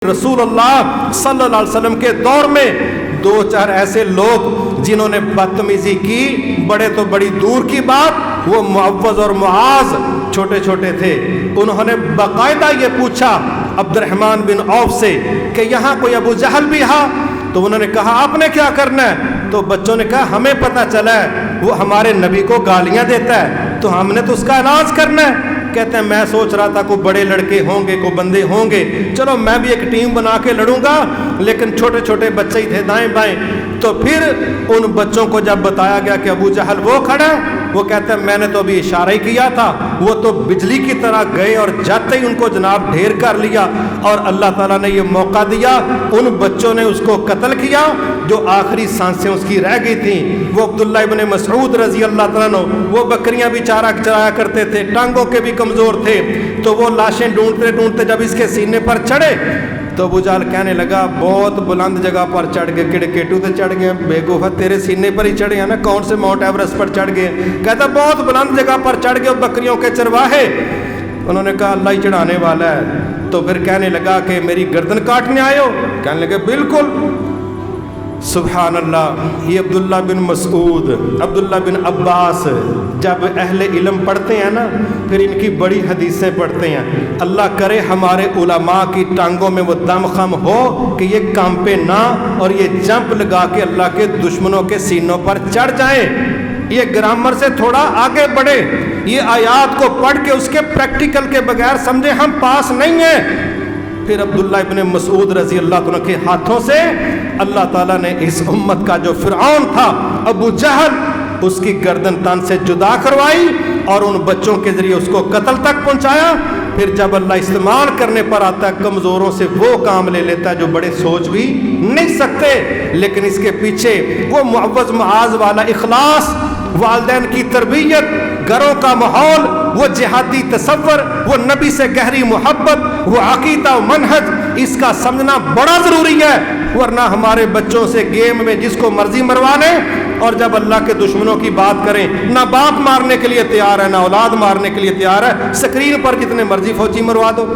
رسول اللہ صلی اللہ علیہ وسلم کے دور میں دو چار ایسے لوگ جنہوں نے بدتمیزی کی، بڑے تو بڑی دور کی بات، وہ معوذ اور معاذ چھوٹے چھوٹے تھے، انہوں نے باقاعدہ یہ پوچھا عبد الرحمن بن عوف سے کہ یہاں کوئی ابو جہل بھی ہے؟ تو انہوں نے کہا آپ نے کیا کرنا ہے؟ تو بچوں نے کہا ہمیں پتہ چلا ہے وہ ہمارے نبی کو گالیاں دیتا ہے تو ہم نے تو اس کا علاج کرنا ہے۔ کہتے ہیں میں سوچ رہا تھا کوئی بڑے لڑکے ہوں گے، کوئی بندے ہوں گے، چلو میں بھی ایک ٹیم بنا کے لڑوں گا، لیکن چھوٹے چھوٹے بچے ہی تھے دائیں بائیں۔ تو پھر ان بچوں کو جب بتایا گیا کہ ابو جہل وہ کھڑا ہے، وہ کہتے ہیں میں نے تو ابھی اشارہ ہی کیا تھا، وہ تو بجلی کی طرح گئے اور جاتے ہی ان کو جناب ڈھیر کر لیا، اور اللہ تعالیٰ نے یہ موقع دیا، ان بچوں نے اس کو قتل کیا جو آخری سانسیں اس کی رہ گئی تھیں۔ وہ عبداللہ ابن مسعود رضی اللہ تعالیٰ عنہ، وہ بکریاں بھی چارہ چرایا کرتے تھے، ٹانگوں کے بھی کمزور تھے، تو وہ لاشیں ڈھونڈتے ڈھونڈتے جب اس کے سینے پر چڑھے تو ابو جہل کہنے لگا بہت بلند جگہ پر چڑھ گئے، کڑکیٹو تے چڑھ گئے، بیوقوفا تیرے سینے پر ہی چڑھے ہیں نا، کون سے ماؤنٹ ایورسٹ پر چڑھ گئے؟ کہتا بہت بلند جگہ پر چڑھ گئے بکریوں کے چرواہے۔ انہوں نے کہا اللہ ہی چڑھانے والا ہے۔ تو پھر کہنے لگا کہ میری گردن کاٹنے آئے ہو؟ کہنے لگے بالکل۔ سبحان اللہ، یہ عبداللہ بن مسعود، عبداللہ بن عباس جب اہل علم پڑھتے ہیں نا، پھر ان کی بڑی حدیثیں پڑھتے ہیں، اللہ کرے ہمارے علماء کی ٹانگوں میں وہ دم خم ہو کہ یہ کانپے نہ اور یہ جمپ لگا کے اللہ کے دشمنوں کے سینوں پر چڑھ جائیں۔ یہ گرامر سے تھوڑا آگے بڑھے، یہ آیات کو پڑھ کے اس کے پریکٹیکل کے بغیر سمجھے ہم پاس نہیں ہیں۔ پھر عبداللہ ابن مسعود رضی اللہ عنہ کے ہاتھوں سے اللہ تعالیٰ نے اس امت کا جو فرعون تھا ابو جہل، اس کی گردن تن سے جدا کروائی اور ان بچوں کے ذریعے اس کو قتل تک پہنچایا۔ پھر جب اللہ استعمال کرنے پر آتا ہے کمزوروں سے وہ کام لے لیتا ہے جو بڑے سوچ بھی نہیں سکتے، لیکن اس کے پیچھے وہ معوذ معاذ والا اخلاص، والدین کی تربیت، گھروں کا ماحول، وہ جہادی تصور، وہ نبی سے گہری محبت، وہ عقیدہ و منہج، اس کا سمجھنا بڑا ضروری ہے، ورنہ ہمارے بچوں سے گیم میں جس کو مرضی مروا لیں، اور جب اللہ کے دشمنوں کی بات کریں نہ باپ مارنے کے لیے تیار ہے نہ اولاد مارنے کے لیے تیار ہے، سکرین پر جتنے مرضی فوجی مروا دو۔